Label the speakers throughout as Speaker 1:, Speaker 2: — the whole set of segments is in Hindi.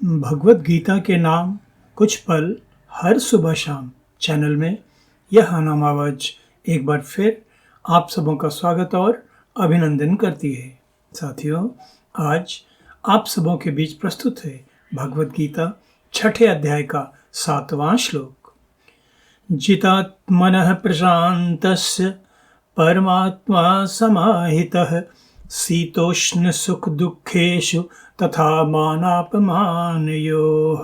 Speaker 1: भगवत गीता के नाम कुछ पल हर सुबह शाम चैनल में यह अनाम आवाज एक बार फिर आप सबों का स्वागत और अभिनंदन करती है। साथियों, आज आप सबों के बीच प्रस्तुत है भगवत गीता छठे अध्याय का 7वां श्लोक। जितात्मनः प्रशान्तस्य परमात्मा समाहितः शीतोष्ण सुख दुखेषु तथा मानापमानयोः।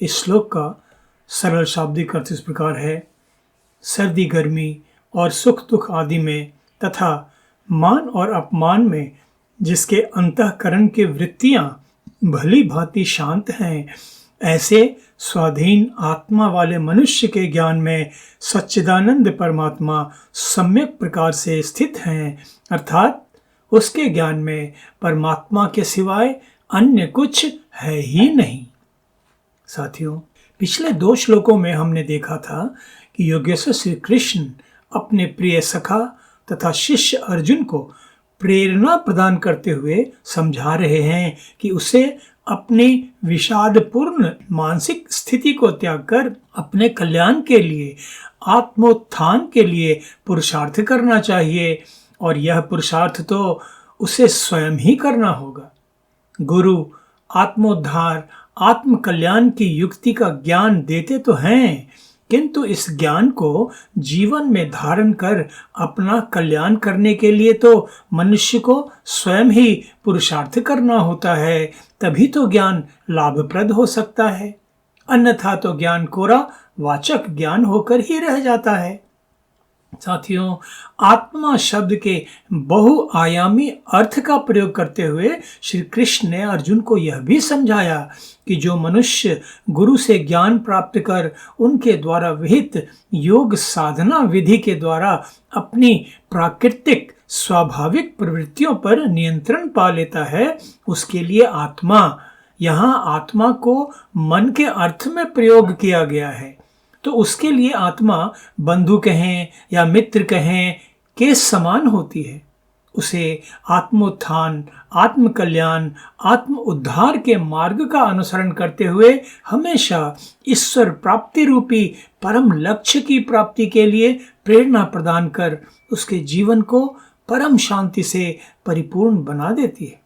Speaker 1: इस श्लोक का सरल शाब्दिक अर्थ इस प्रकार है: सर्दी गर्मी और सुख दुख आदि में तथा मान और अपमान में जिसके अंतःकरण की वृत्तियां भली भांति शांत हैं, ऐसे स्वाधीन आत्मा वाले मनुष्य के ज्ञान में सच्चिदानंद परमात्मा सम्यक प्रकार से स्थित हैं, अर्थात उसके ज्ञान में परमात्मा के सिवाय अन्य कुछ है ही नहीं। साथियों, पिछले 2 श्लोकों में हमने देखा था कि योगेश्वर श्री कृष्ण अपने प्रिय सखा तथा शिष्य अर्जुन को प्रेरणा प्रदान करते हुए समझा रहे हैं कि उसे अपनी विषादपूर्ण मानसिक स्थिति को त्याग कर अपने कल्याण के लिए, आत्मोत्थान के लिए पुरुषार्थ करना चाहिए, और यह पुरुषार्थ तो उसे स्वयं ही करना होगा। गुरु आत्मोद्धार, आत्म कल्याण की युक्ति का ज्ञान देते तो हैं, किंतु इस ज्ञान को जीवन में धारण कर अपना कल्याण करने के लिए तो मनुष्य को स्वयं ही पुरुषार्थ करना होता है, तभी तो ज्ञान लाभप्रद हो सकता है। अन्यथा तो ज्ञान कोरा वाचक ज्ञान होकर ही रह जाता है। साथियों, आत्मा शब्द के बहुआयामी अर्थ का प्रयोग करते हुए श्री कृष्ण ने अर्जुन को यह भी समझाया कि जो मनुष्य गुरु से ज्ञान प्राप्त कर उनके द्वारा विहित योग साधना विधि के द्वारा अपनी प्राकृतिक स्वाभाविक प्रवृत्तियों पर नियंत्रण पा लेता है, उसके लिए आत्मा, यहाँ आत्मा को मन के अर्थ में प्रयोग किया गया है, तो उसके लिए आत्मा बंधु कहें या मित्र कहें के समान होती है। उसे आत्मोत्थान, आत्म कल्याण, आत्म उद्धार के मार्ग का अनुसरण करते हुए हमेशा ईश्वर प्राप्ति रूपी परम लक्ष्य की प्राप्ति के लिए प्रेरणा प्रदान कर उसके जीवन को परम शांति से परिपूर्ण बना देती है।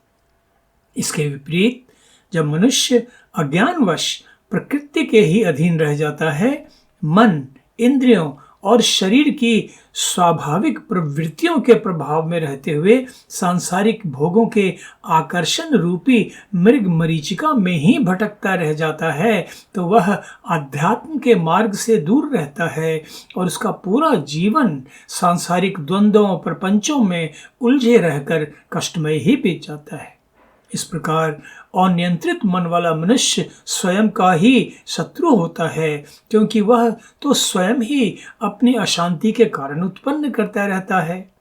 Speaker 1: इसके विपरीत जब मनुष्य अज्ञानवश प्रकृति के ही अधीन रह जाता है, मन, इंद्रियों और शरीर की स्वाभाविक प्रवृत्तियों के प्रभाव में रहते हुए सांसारिक भोगों के आकर्षण रूपी मृग मरीचिका में ही भटकता रह जाता है, तो वह अध्यात्म के मार्ग से दूर रहता है और उसका पूरा जीवन सांसारिक द्वंद्वों प्रपंचों में उलझे रहकर कष्टमय ही बीत जाता है। इस प्रकार अनियंत्रित मन वाला मनुष्य स्वयं का ही शत्रु होता है, क्योंकि वह तो स्वयं ही अपनी अशांति के कारण उत्पन्न करता रहता है।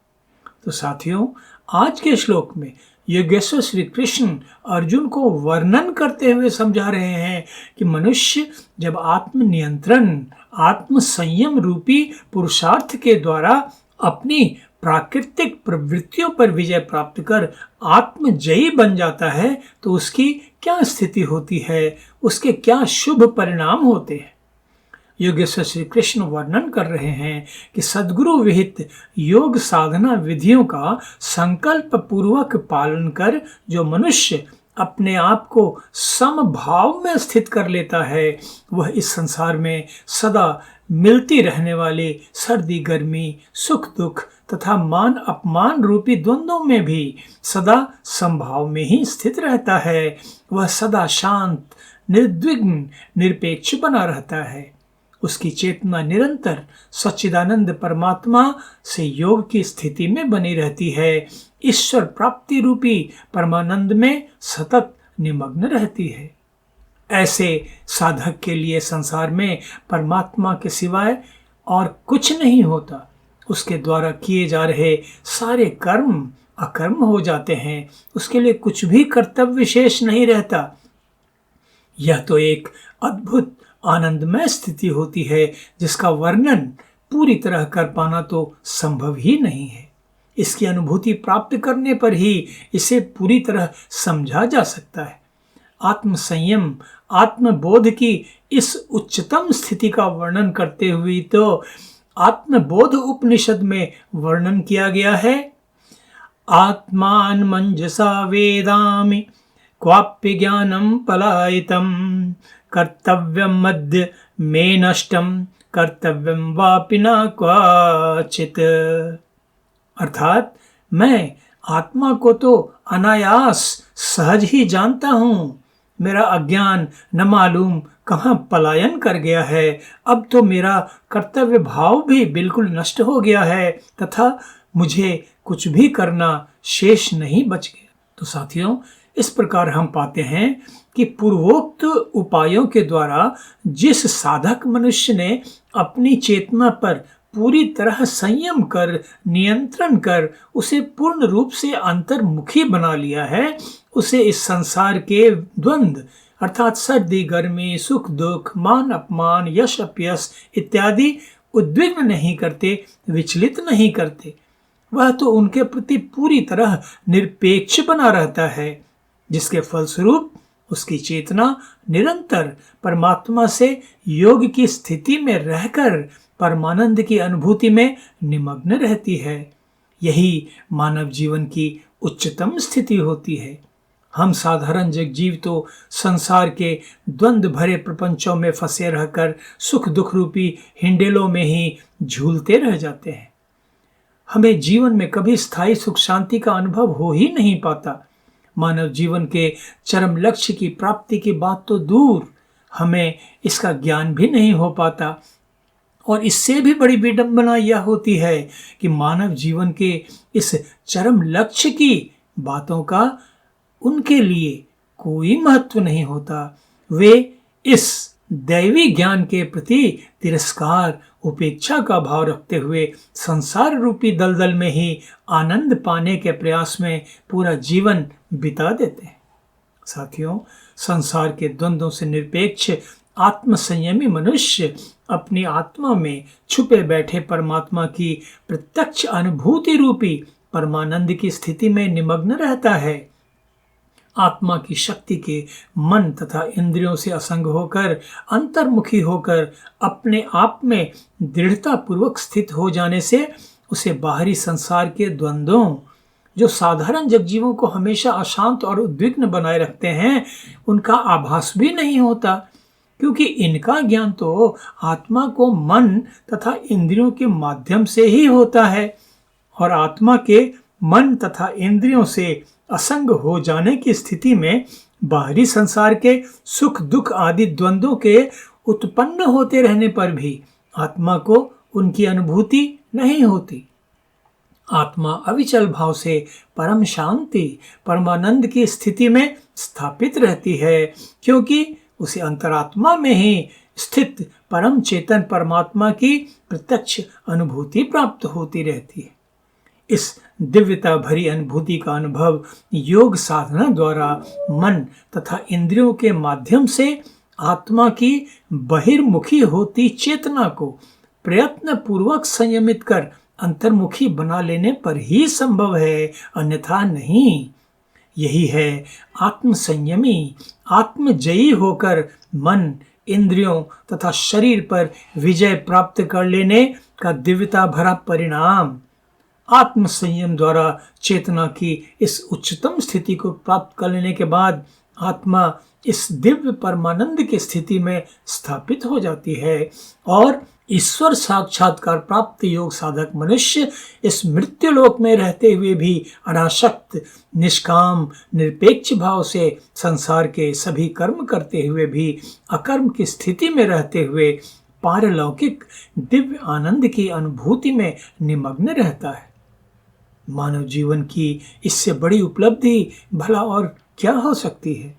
Speaker 1: तो साथियों, आज के श्लोक में योगेश्वर श्री कृष्ण अर्जुन को वर्णन करते हुए समझा रहे हैं कि मनुष्य जब आत्म नियंत्रण, आत्म संयम रूपी पुरुषार्थ के द्वारा अपनी प्राकृतिक प्रवृत्तियों पर विजय प्राप्त कर आत्मजयी बन जाता है, तो उसकी क्या स्थिति होती है, उसके क्या शुभ परिणाम होते हैं। योगेश्वर श्री कृष्ण वर्णन कर रहे हैं कि सद्गुरु विहित योग साधना विधियों का संकल्प पूर्वक पालन कर जो मनुष्य अपने आप को समभाव में स्थित कर लेता है, वह इस संसार में सदा मिलती रहने वाली सर्दी गर्मी, सुख दुख तथा मान अपमान रूपी द्वंद्वों में भी सदा संभाव में ही स्थित रहता है। वह सदा शांत, निर्द्विघ्न, निरपेक्ष बना रहता है। उसकी चेतना निरंतर सच्चिदानंद परमात्मा से योग की स्थिति में बनी रहती है, ईश्वर प्राप्ति रूपी परमानंद में सतत निमग्न रहती है। ऐसे साधक के लिए संसार में परमात्मा के सिवाय और कुछ नहीं होता। उसके द्वारा किए जा रहे सारे कर्म अकर्म हो जाते हैं, उसके लिए कुछ भी कर्तव्य शेष नहीं रहता। यह तो एक अद्भुत आनंदमय स्थिति होती है जिसका वर्णन पूरी तरह कर पाना तो संभव ही नहीं है। इसकी अनुभूति प्राप्त करने पर ही इसे पूरी तरह समझा जा सकता है। आत्म संयम, आत्मबोध की इस उच्चतम स्थिति का वर्णन करते हुए तो आत्मबोध उपनिषद में वर्णन किया गया है। आत्मान मंजसा वेदामि क्वाप्य ज्ञानम पलायितम कर्तव्यम मध्य में नष्टम कर्तव्यम वापि न क्वचित। अर्थात मैं आत्मा को तो अनायास सहज ही जानता हूँ, मेरा अज्ञान न मालूम कहाँ पलायन कर गया है। अब तो मेरा कर्तव्य भाव भी बिल्कुल नष्ट हो गया है तथा मुझे कुछ भी करना शेष नहीं बच गया। तो साथियों, इस प्रकार हम पाते हैं कि पूर्वोक्त उपायों के द्वारा जिस साधक मनुष्य ने अपनी चेतना पर पूरी तरह संयम कर, नियंत्रण कर उसे पूर्ण रूप से अंतर्मुखी बना लिया है, उसे इस संसार के द्वंद्व अर्थात सर्दी गर्मी, सुख दुख, मान अपमान, यश अपयश इत्यादि उद्विग्न नहीं करते, विचलित नहीं करते। वह तो उनके प्रति पूरी तरह निरपेक्ष बना रहता है, जिसके फलस्वरूप उसकी चेतना निरंतर परमात्मा से योग की स्थिति में रहकर परमानंद की अनुभूति में निमग्न रहती है। यही मानव जीवन की उच्चतम स्थिति होती है। हम साधारण जगजीव तो संसार के द्वंद्व भरे प्रपंचों में फंसे रहकर सुख दुख रूपी हिंडेलों में ही झूलते रह जाते हैं। हमें जीवन में कभी स्थायी सुख शांति का अनुभव हो ही नहीं पाता। मानव जीवन के चरम लक्ष्य की प्राप्ति की बात तो दूर, हमें इसका ज्ञान भी नहीं हो पाता। और इससे भी बड़ी विडंबना यह होती है कि मानव जीवन के इस चरम लक्ष्य की बातों का उनके लिए कोई महत्व नहीं होता। वे इस दैवी ज्ञान के प्रति तिरस्कार, उपेक्षा का भाव रखते हुए संसार रूपी दलदल में ही आनंद पाने के प्रयास में पूरा जीवन बिता देते हैं। साथियों, संसार के द्वंद्वों से निरपेक्ष आत्म संयमी मनुष्य अपनी आत्मा में छुपे बैठे परमात्मा की प्रत्यक्ष अनुभूति रूपी परमानंद की स्थिति में निमग्न रहता है। आत्मा की शक्ति के मन तथा इंद्रियों से असंग होकर, अंतर्मुखी होकर अपने आप में दृढ़ता पूर्वक स्थित हो जाने से उसे बाहरी संसार के द्वंद्वों, जो साधारण जगजीवों को हमेशा अशांत और उद्विग्न बनाए रखते हैं, उनका आभास भी नहीं होता, क्योंकि इनका ज्ञान तो आत्मा को मन तथा इंद्रियों के माध्यम से ही होता है। और आत्मा के मन तथा इंद्रियों से असंग हो जाने की स्थिति में बाहरी संसार के सुख दुख आदि द्वंद्वों के उत्पन्न होते रहने पर भी आत्मा को उनकी अनुभूति नहीं होती। आत्मा अविचल भाव से परम शांति, परमानंद की स्थिति में स्थापित रहती है, क्योंकि उसे अंतरात्मा में ही स्थित परम चेतन परमात्मा की प्रत्यक्ष अनुभूति प्राप्त होती रहती है। इस दिव्यता भरी अनुभूति का अनुभव योग साधना द्वारा मन तथा इंद्रियों के माध्यम से आत्मा की बहिर्मुखी होती चेतना को प्रयत्न पूर्वक संयमित कर अंतर्मुखी बना लेने पर ही संभव है, अन्यथा नहीं। यही है आत्म संयमी, आत्मजयी होकर मन, इंद्रियों तथा शरीर पर विजय प्राप्त कर लेने का दिव्यता भरा परिणाम। आत्म संयम द्वारा चेतना की इस उच्चतम स्थिति को प्राप्त कर लेने के बाद आत्मा इस दिव्य परमानंद की स्थिति में स्थापित हो जाती है और ईश्वर साक्षात्कार प्राप्त योग साधक मनुष्य इस मृत्युलोक में रहते हुए भी अनासक्त, निष्काम, निरपेक्ष भाव से संसार के सभी कर्म करते हुए भी अकर्म की स्थिति में रहते हुए पारलौकिक दिव्य आनंद की अनुभूति में निमग्न रहता है। मानव जीवन की इससे बड़ी उपलब्धि भला और क्या हो सकती है।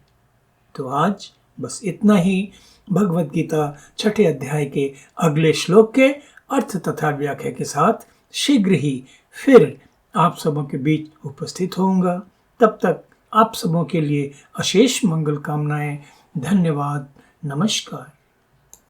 Speaker 1: तो आज बस इतना ही। भगवद गीता 6 अध्याय के अगले श्लोक के अर्थ तथा व्याख्या के साथ शीघ्र ही फिर आप सबों के बीच उपस्थित होऊंगा। तब तक आप सबों के लिए अशेष मंगल कामनाएं। धन्यवाद। नमस्कार।